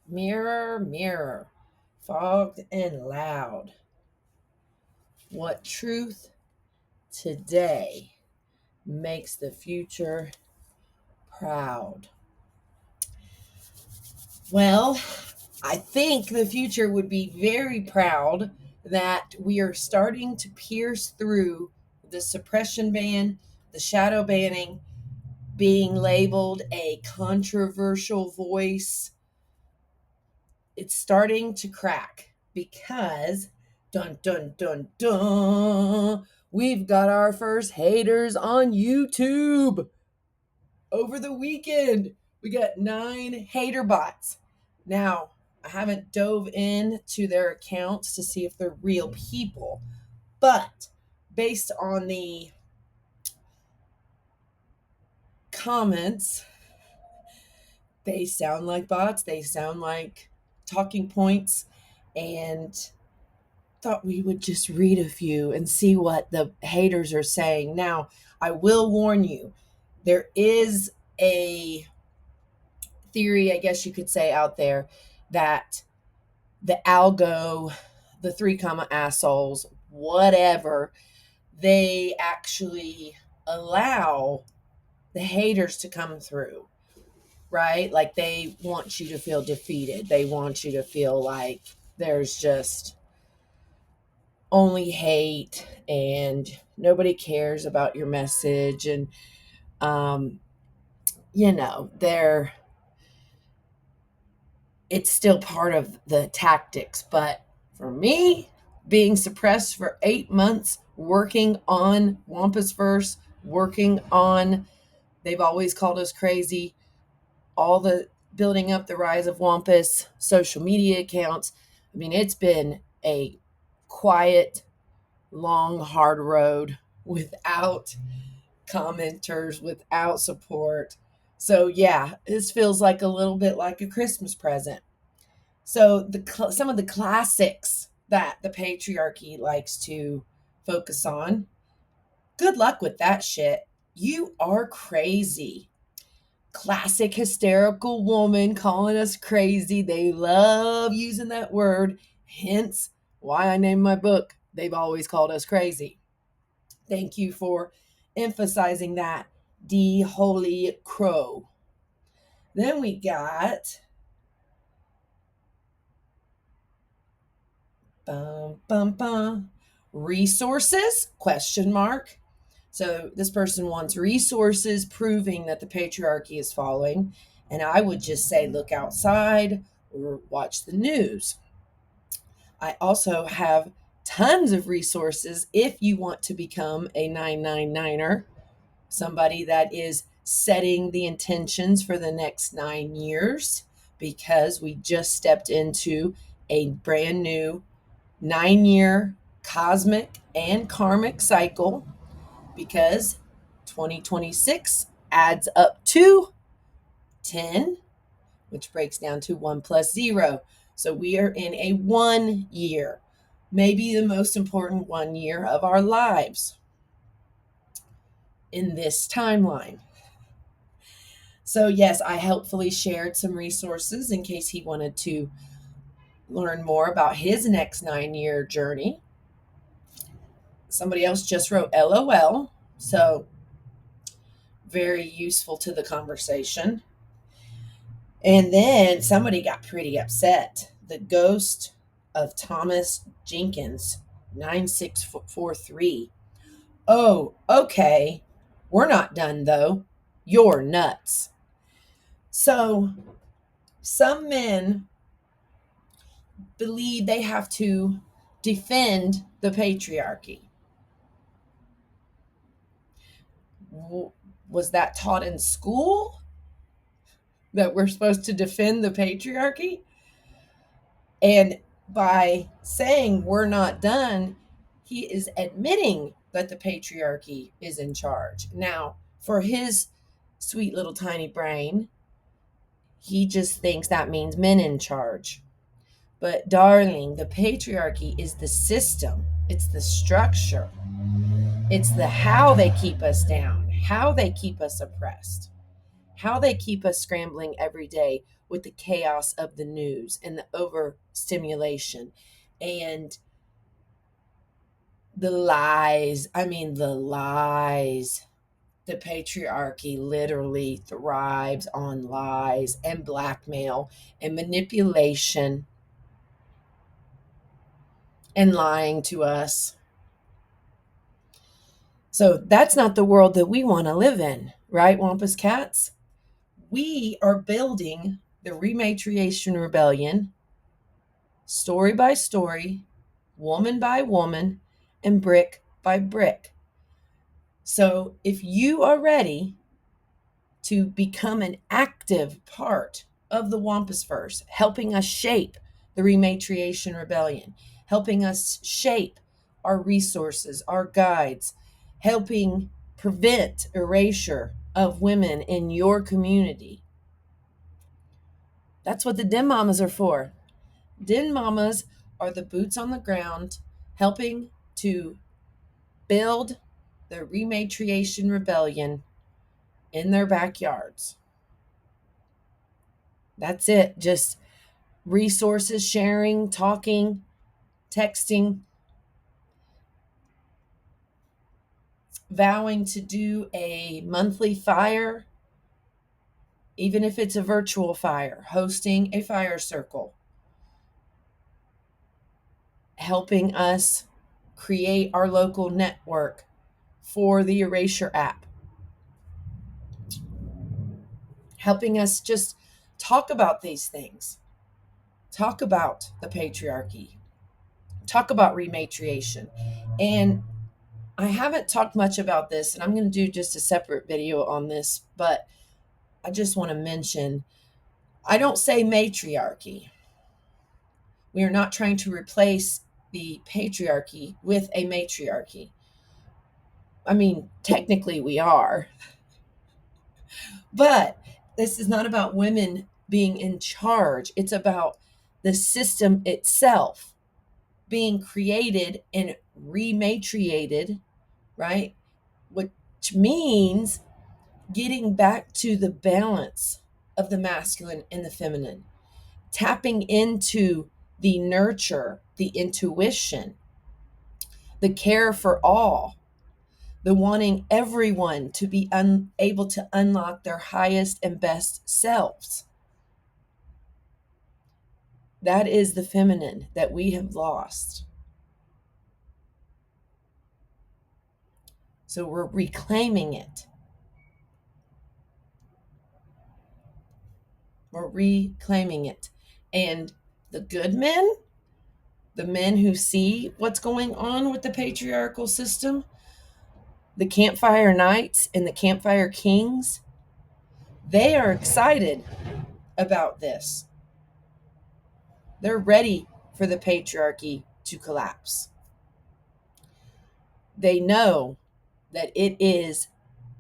Mirror, mirror, fogged and loud, what truth today makes the future proud? Well, I think the future would be very proud that we are starting to pierce through the suppression ban, the shadow banning, being labeled a controversial voice. It's starting to crack because dun dun dun dun, we've got our first haters on YouTube. Over the weekend, we got 9 hater bots. Now, I haven't dove into their accounts to see if they're real people, but based on the comments, they sound like bots, they sound like talking points, and thought we would just read a few and see what the haters are saying. Now, I will warn you, there is a theory, I guess you could say, out there that the algo, the 3 comma assholes, whatever, they actually allow the haters to come through, right? Like they want you to feel defeated. They want you to feel like there's just only hate and nobody cares about your message. And, um, they're it's still part of the tactics. But for me, being suppressed for 8 months, working on Wampus Verse, working on, they've always called us crazy, all the building up the rise of Wampus, social media accounts. I mean, it's been a quiet, long, hard road without commenters, without support. So, yeah, this feels like a little bit like a Christmas present. So some of the classics that the patriarchy likes to focus on. Good luck with that shit. You are crazy. Classic hysterical woman calling us crazy. They love using that word. Hence why I named my book, They've Always Called Us Crazy. Thank you for emphasizing that, D Holy Crow. Then we got bum, bum, bum. Resources? Question mark. So this person wants resources proving that the patriarchy is falling. And I would just say look outside or watch the news. I also have tons of resources if you want to become a 999er, somebody that is setting the intentions for the next 9 years, because we just stepped into a brand new 9-year cosmic and karmic cycle, because 2026 adds up to 10, which breaks down to 1 plus 0. So we are in a 1 year, maybe the most important 1 year of our lives in this timeline. So, yes, I helpfully shared some resources in case he wanted to learn more about his next 9-year journey. Somebody else just wrote LOL. So, very useful to the conversation. And then somebody got pretty upset. The ghost of Thomas Jenkins, 9643. Oh, okay. We're not done though. You're nuts. So, some men believe they have to defend the patriarchy. Was that taught in school? That we're supposed to defend the patriarchy? And by saying we're not done, he is admitting that the patriarchy is in charge. Now, for his sweet little tiny brain, he just thinks that means men in charge. But, darling, the patriarchy is the system, it's the structure, it's the how they keep us down, how they keep us oppressed, how they keep us scrambling every day, with the chaos of the news and the overstimulation and the lies. I mean, the lies. The patriarchy literally thrives on lies and blackmail and manipulation and lying to us. So that's not the world that we want to live in, right, Wampus Cats? We are building the Rematriation Rebellion story by story, woman by woman, and brick by brick. So if you are ready to become an active part of the Wampusverse, helping us shape the Rematriation Rebellion, helping us shape our resources, our guides, helping prevent erasure of women in your community. That's what the Den Mamas are for. Den Mamas are the boots on the ground helping to build the Rematriation Rebellion in their backyards. That's it. Just resources sharing, talking, texting, vowing to do a monthly fire, even if it's a virtual fire, hosting a fire circle, helping us create our local network for the Erasure app, helping us just talk about these things, talk about the patriarchy, talk about rematriation. And I haven't talked much about this, and I'm going to do just a separate video on this, but I just want to mention, I don't say matriarchy. We are not trying to replace the patriarchy with a matriarchy. I mean, technically we are, but this is not about women being in charge. It's about the system itself being created and rematriated, right? Which means getting back to the balance of the masculine and the feminine, tapping into the nurture, the intuition, the care for all, the wanting everyone to be able to unlock their highest and best selves. That is the feminine that we have lost. So we're reclaiming it. We're reclaiming it. And the good men, the men who see what's going on with the patriarchal system, the campfire knights and the campfire kings, they are excited about this. They're ready for the patriarchy to collapse. They know that it is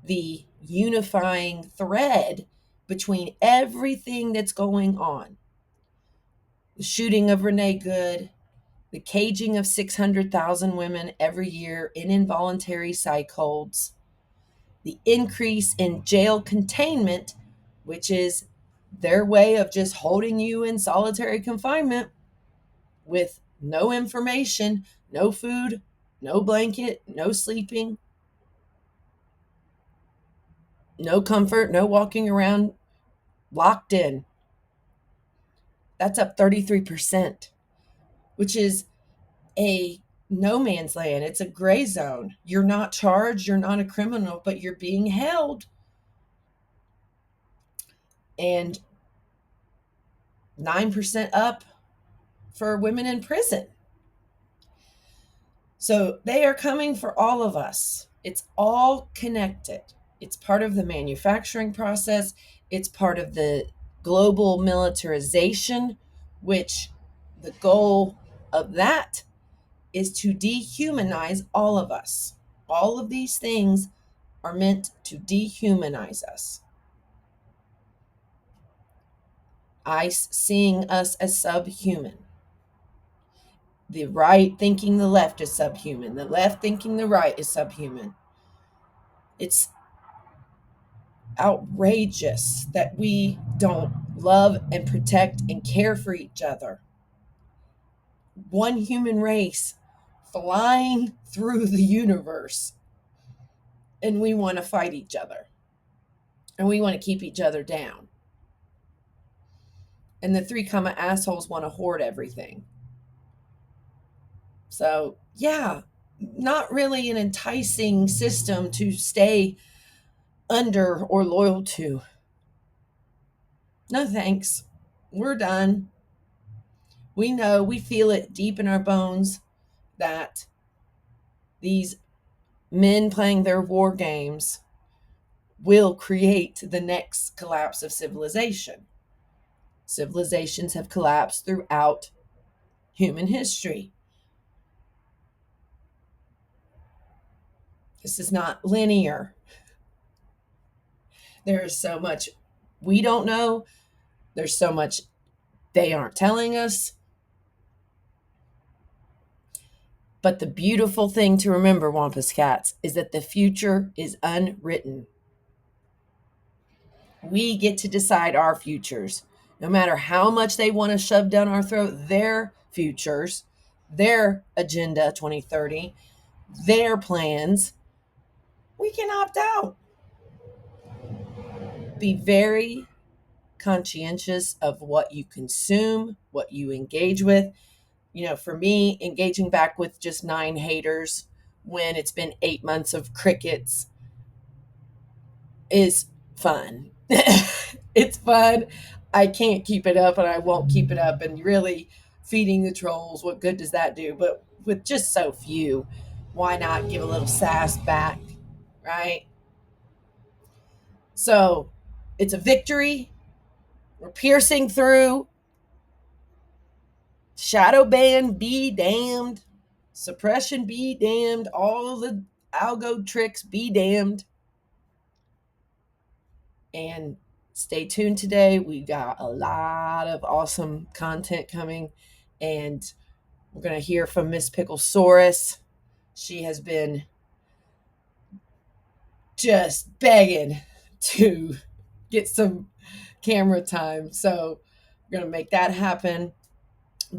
the unifying thread between everything that's going on. The shooting of Renee Good, the caging of 600,000 women every year in involuntary psych holds, the increase in jail containment, which is their way of just holding you in solitary confinement with no information, no food, no blanket, no sleeping, no comfort, no walking around, locked in. That's up 33%, which is a no man's land. It's a gray zone. You're not charged, you're not a criminal, but you're being held. And 9% up for women in prison. So they are coming for all of us. It's all connected. It's part of the manufacturing process. It's part of the global militarization, which the goal of that is to dehumanize all of us. All of these things are meant to dehumanize us. ICE seeing us as subhuman. The right thinking the left is subhuman. The left thinking the right is subhuman. It's outrageous that we don't love and protect and care for each other. One human race flying through the universe, and we want to fight each other, and we want to keep each other down. And the three comma assholes want to hoard everything. So, yeah, not really an enticing system to stay under or loyal to. No thanks. We're done. We know, we feel it deep in our bones that these men playing their war games will create the next collapse of civilization. Civilizations have collapsed throughout human history. This is not linear. There is so much we don't know. There's so much they aren't telling us. But the beautiful thing to remember, Wampus Cats, is that the future is unwritten. We get to decide our futures. No matter how much they want to shove down our throat, their futures, their agenda 2030, their plans, we can opt out. Be very conscientious of what you consume, what you engage with. You know, for me, engaging back with just 9 haters when it's been 8 months of crickets is fun. It's fun. I can't keep it up and I won't keep it up. And really, feeding the trolls, what good does that do? But with just so few, why not give a little sass back, right? So it's a victory. We're piercing through. Shadowban be damned. Suppression be damned. All the algo tricks be damned. And stay tuned today. We got a lot of awesome content coming, and we're going to hear from Miss Picklesaurus. She has been just begging to get some camera time. So we're going to make that happen.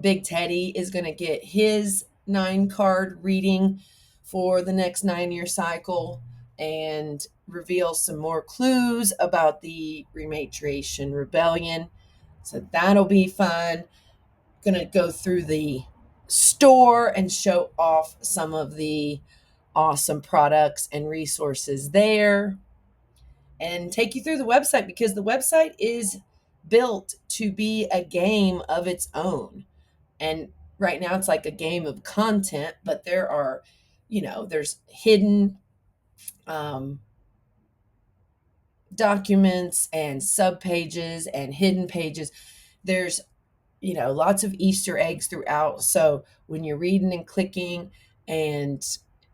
Big Teddy is going to get his 9-card reading for the next 9-year cycle and reveal some more clues about the Rematriation Rebellion. So that'll be fun. Going to go through the store and show off some of the awesome products and resources there, and take you through the website, because the website is built to be a game of its own. And right now it's like a game of content, but there are, there's hidden documents and sub pages and hidden pages. There's, lots of Easter eggs throughout. So when you're reading and clicking, and,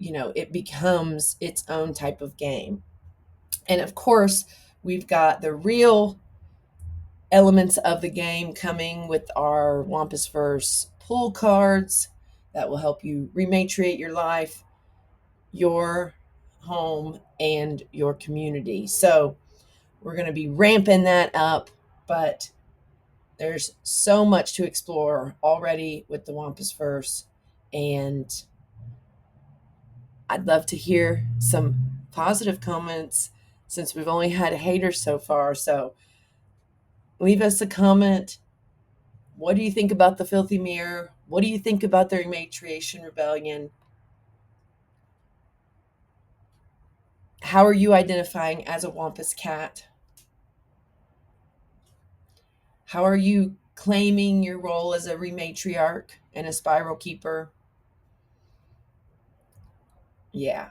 it becomes its own type of game. And of course, we've got the real elements of the game coming with our Wampus Verse pull cards that will help you rematriate your life, your home, and your community. So we're going to be ramping that up, but there's so much to explore already with the Wampus Verse, and I'd love to hear some positive comments since we've only had haters so far. So leave us a comment. What do you think about the Filthy Mirror? What do you think about the Rematriation Rebellion? How are you identifying as a Wampus cat? How are you claiming your role as a rematriarch and a spiral keeper? Yeah,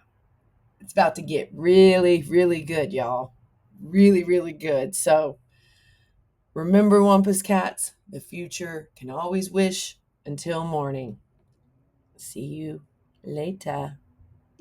it's about to get really, really good, y'all. Really, really good. So remember, Wampus cats, the future can always wish until morning. See you later.